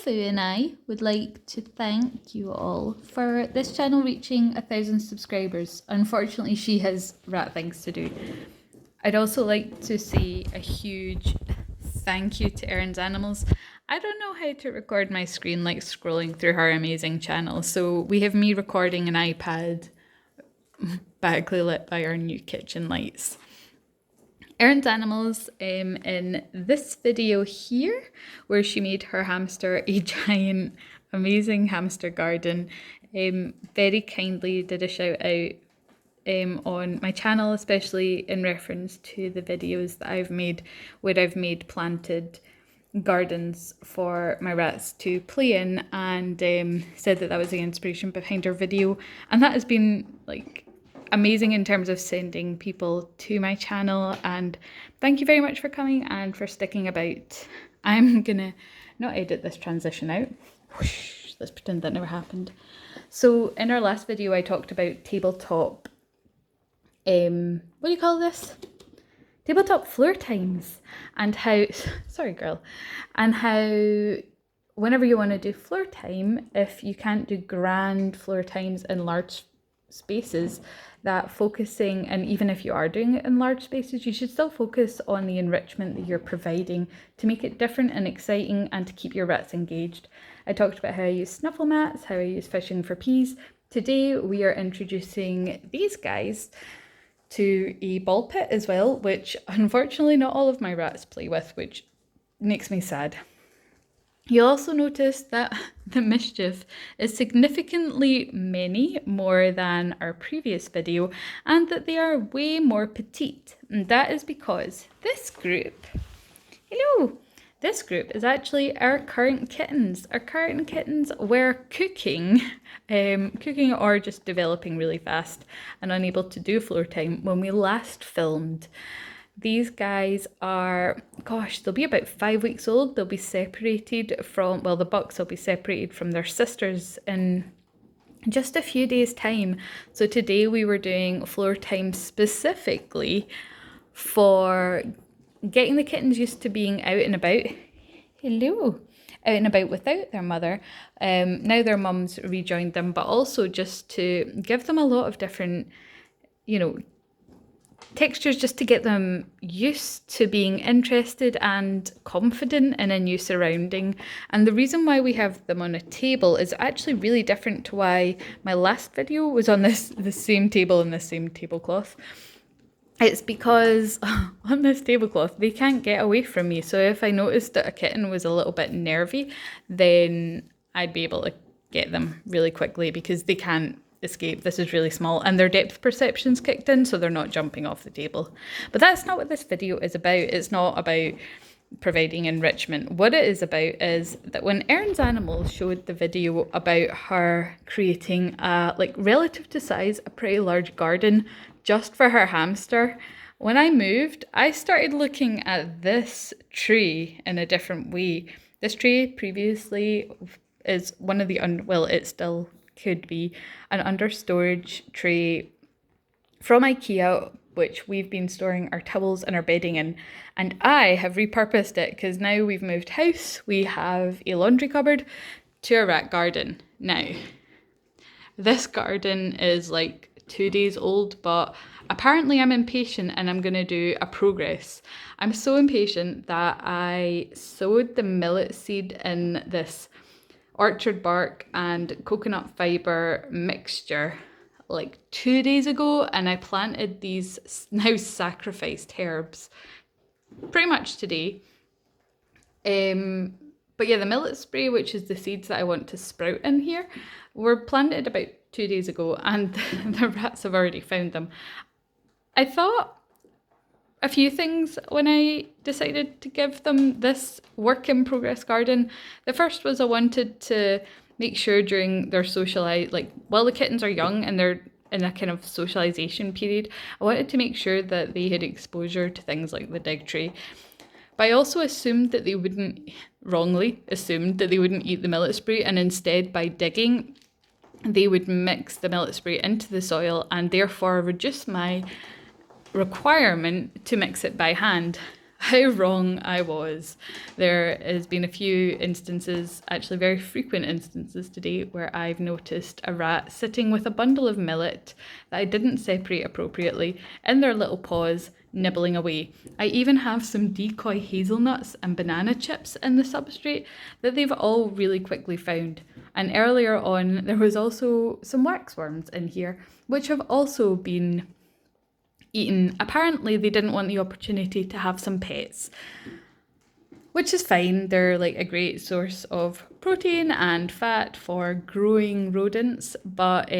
Tofu and I would like to thank you all for this channel reaching 1,000 subscribers. Unfortunately, she has rat things to do. I'd also like to say a huge thank you to Erin's Animals. I don't know how to record my screen like scrolling through her amazing channel, so we have me recording an iPad backlit by our new kitchen lights. Erin's Animals in this video here, where she made her hamster a giant, amazing hamster garden, very kindly did a shout out on my channel, especially in reference to the videos that I've made where I've made planted gardens for my rats to play in, and said that that was the inspiration behind her video, and that has been like amazing in terms of sending people to my channel. And thank you very much for coming and for sticking about. I'm gonna not edit this transition out. Whoosh, let's pretend that never happened. So in our last video I talked about tabletop, what do you call this? Tabletop floor times, and how, sorry girl, and how whenever you want to do floor time, if you can't do grand floor times in large spaces, that focusing, and even if you are doing it in large spaces, you should still focus on the enrichment that you're providing to make it different and exciting and to keep your rats engaged. I talked about how I use snuffle mats, how I use fishing for peas. Today we are introducing these guys to a ball pit as well, which unfortunately not all of my rats play with, which makes me sad. You'll also notice that the mischief is significantly many more than our previous video, and that they are way more petite. And that is because this group, hello, this group is actually our current kittens. Our current kittens were cooking or just developing really fast and unable to do floor time when we last filmed. These guys are, gosh, they'll be about 5 weeks old. They'll be separated from, well, the bucks will be separated from their sisters in just a few days' time. So today we were doing floor time specifically for getting the kittens used to being out and about. Hello. Out and about without their mother. Now their mums rejoined them, but also just to give them a lot of different, textures, just to get them used to being interested and confident in a new surrounding. And the reason why we have them on a table is actually really different to why my last video was on the same table and the same tablecloth. It's because on this tablecloth they can't get away from me. So if I noticed that a kitten was a little bit nervy, then I'd be able to get them really quickly because they can't escape. This is really small and their depth perception's kicked in, so they're not jumping off the table. But that's not what this video is about. It's not about providing enrichment. What it is about is that when Erin's Animals showed the video about her creating a, like, relative to size, a pretty large garden just for her hamster, when I moved, I started looking at this tree in a different way. This tree previously is one of the, well, it still could be an under storage tray from IKEA, which we've been storing our towels and our bedding in, and I have repurposed it because now we've moved house. We have a laundry cupboard to a rat garden. Now this garden is like 2 days old, but apparently I'm impatient and I'm gonna do a progress. I'm so impatient that I sowed the millet seed in this orchard bark and coconut fibre mixture like 2 days ago, and I planted these now sacrificed herbs pretty much today. But yeah, the millet spray, which is the seeds that I want to sprout in here, were planted about 2 days ago, and the rats have already found them. I thought a few things when I decided to give them this work in progress garden. The first was I wanted to make sure during their while the kittens are young and they're in a kind of socialization period, I wanted to make sure that they had exposure to things like the dig tray. But I also wrongly assumed that they wouldn't eat the millet spray, and instead by digging, they would mix the millet spray into the soil and therefore reduce my requirement to mix it by hand. how wrong I was. There has been a few instances, actually very frequent instances today, where I've noticed a rat sitting with a bundle of millet that I didn't separate appropriately in their little paws, nibbling away. I even have some decoy hazelnuts and banana chips in the substrate that they've all really quickly found. And earlier on, there was also some waxworms in here, which have also been eaten. Apparently, they didn't want the opportunity to have some pets, which is fine. They're like a great source of protein and fat for growing rodents. But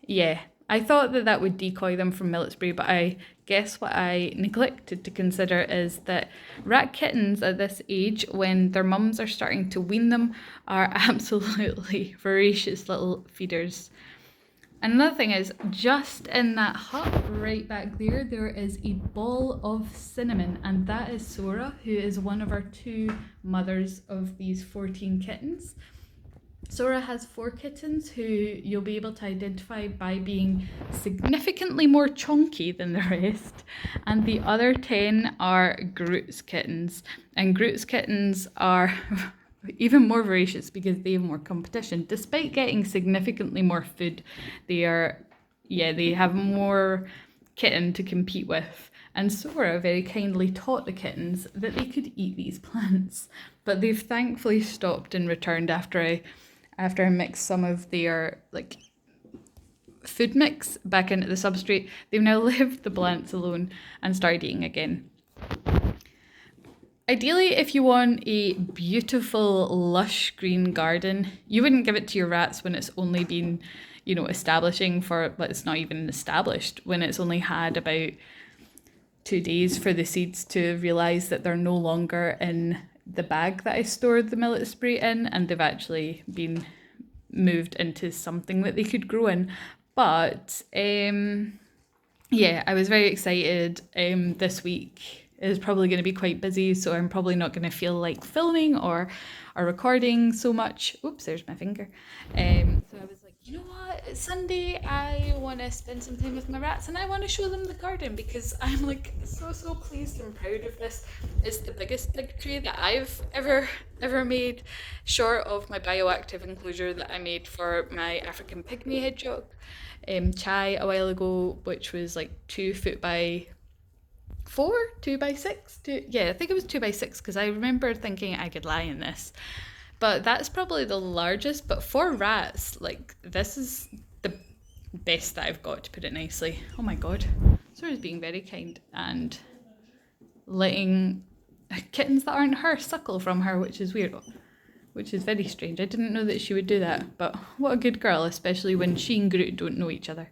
yeah, I thought that that would decoy them from millet spray, but I guess what I neglected to consider is that rat kittens at this age, when their mums are starting to wean them, are absolutely voracious little feeders. And another thing is, just in that hut right back there, there is a ball of cinnamon, and that is Sora, who is one of our 2 mothers of these 14 kittens. Sora has 4 kittens who you'll be able to identify by being significantly more chunky than the rest, and the other 10 are Groot's kittens. And Groot's kittens are even more voracious because they have more competition. Despite getting significantly more food, they have more kitten to compete with. And Sora very kindly taught the kittens that they could eat these plants. But they've thankfully stopped and returned after I mixed some of their food mix back into the substrate. They've now left the plants alone and started eating again. Ideally, if you want a beautiful, lush green garden, you wouldn't give it to your rats when it's only been, establishing for, but it's not even established, when it's only had about 2 days for the seeds to realise that they're no longer in the bag that I stored the millet spray in, and they've actually been moved into something that they could grow in. But, yeah, I was very excited this week. Is probably going to be quite busy, so I'm probably not going to feel like filming or recording so much. Oops, there's my finger. So I was like, you know what, it's Sunday, I want to spend some time with my rats and I want to show them the garden, because I'm like so pleased and proud of this. It's the biggest big tree that I've ever made, short of my bioactive enclosure that I made for my African pygmy hedgehog Chai a while ago, which was like 2 foot by 4, 2 by 6. I think it was 2 by 6, because I remember thinking I could lie in this. But that's probably the largest. But for rats, like, this is the best that I've got, to put it nicely. Oh my god. Sora's being very kind and letting kittens that aren't her suckle from her, which is weird. Which is very strange. I didn't know that she would do that. But what a good girl, especially when she and Groot don't know each other.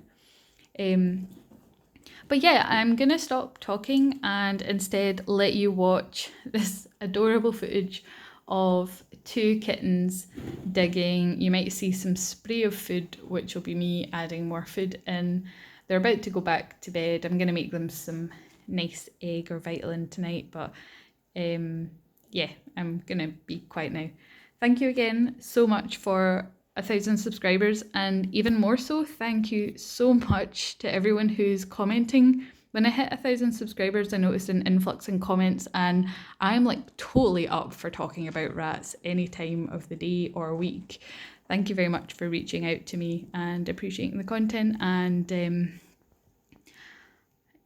But yeah, I'm going to stop talking and instead let you watch this adorable footage of 2 kittens digging. You might see some spray of food, which will be me adding more food in. They're about to go back to bed. I'm going to make them some nice egg or Vitalin tonight, but yeah, I'm going to be quiet now. Thank you again so much for 1,000 subscribers, and even more so, thank you so much to everyone who's commenting. When I hit 1,000 subscribers, I noticed an influx in comments, and I'm like totally up for talking about rats any time of the day or week. Thank you very much for reaching out to me and appreciating the content, and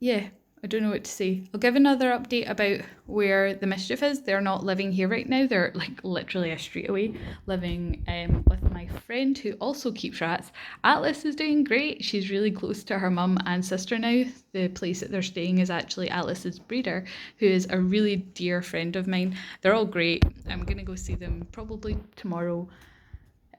yeah, I don't know what to say. I'll give another update about where the mischief is. They're not living here right now. They're like literally a street away, living with my friend who also keeps rats. Atlas is doing great. She's really close to her mum and sister now. The place that they're staying is actually Atlas's breeder, who is a really dear friend of mine. They're all great. I'm going to go see them probably tomorrow.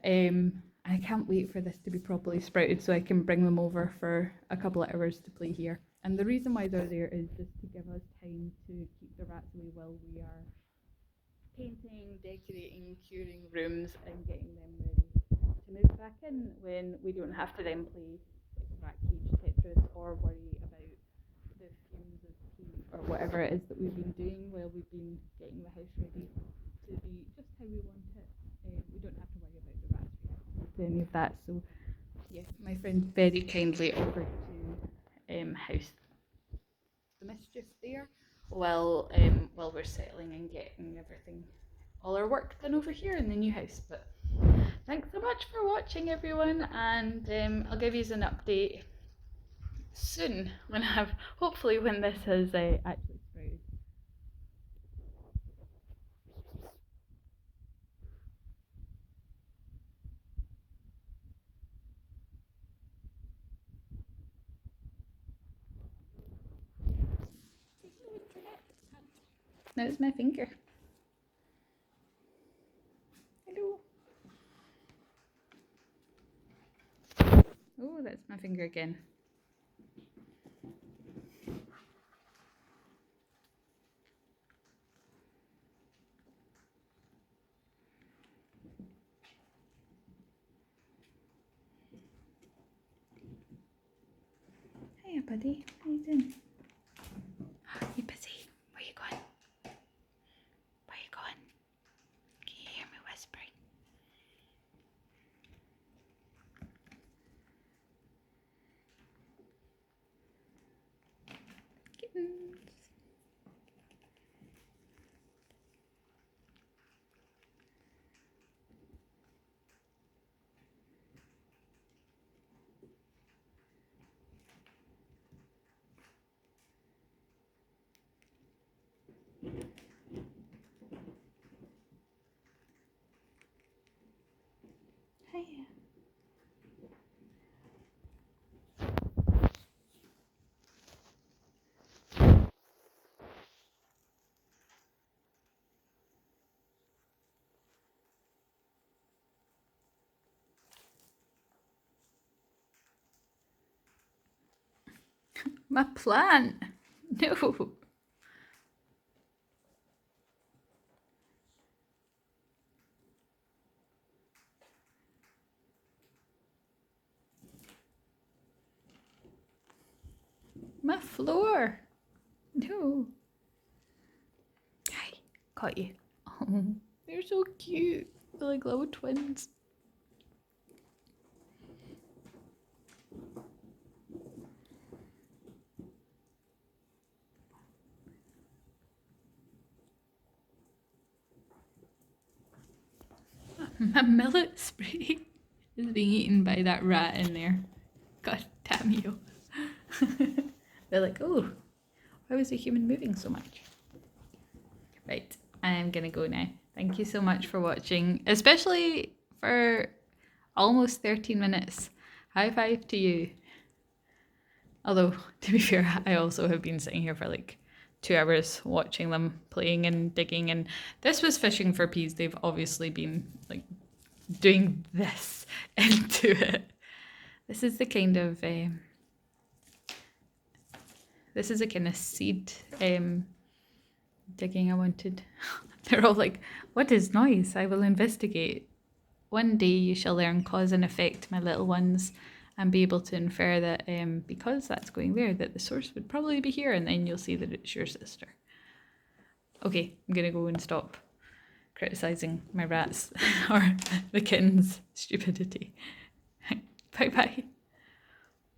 I can't wait for this to be properly sprouted so I can bring them over for a couple of hours to play here. And the reason why they're there is just to give us time to keep the rats away while we are painting, decorating, curing rooms and getting them ready to move back in when we don't have to then play like rat cage Tetris or worry about the fumes of tea or whatever it is that we've been doing while we've been getting the house ready to be just how we want it. We don't have to worry about the rats reacting to any of that. So yeah, my friend very kindly offered to house the mischief there while we're settling and getting everything, all our work done over here in the new house. But thanks so much for watching, everyone, and I'll give you an update soon when hopefully when this has actually sprouted. That was my finger. Hello. Oh, that's my finger again. Hiya, buddy. How you doing? You busy? Where you going? Where you going? Can you hear me whispering? Kittens. Hiya. My plant. No. My floor. No. Hi. Caught you. Oh, they're so cute. They're like little twins. My millet spray is being eaten by that rat in there. God damn you. They're like, oh, why was the human moving so much? Right, I'm gonna go now. Thank you so much for watching, especially for almost 13 minutes. High five to you. Although, to be fair, I also have been sitting here for like 2 hours watching them playing and digging, and this was fishing for peas. They've obviously been like doing this into it. This is the kind of seed digging I wanted. They're all like, what is noise? I will investigate. One day you shall learn cause and effect, my little ones, and be able to infer that because that's going there, that the source would probably be here, and then you'll see that it's your sister. Okay, I'm gonna go and stop criticizing my rats or the kittens' stupidity. Bye bye.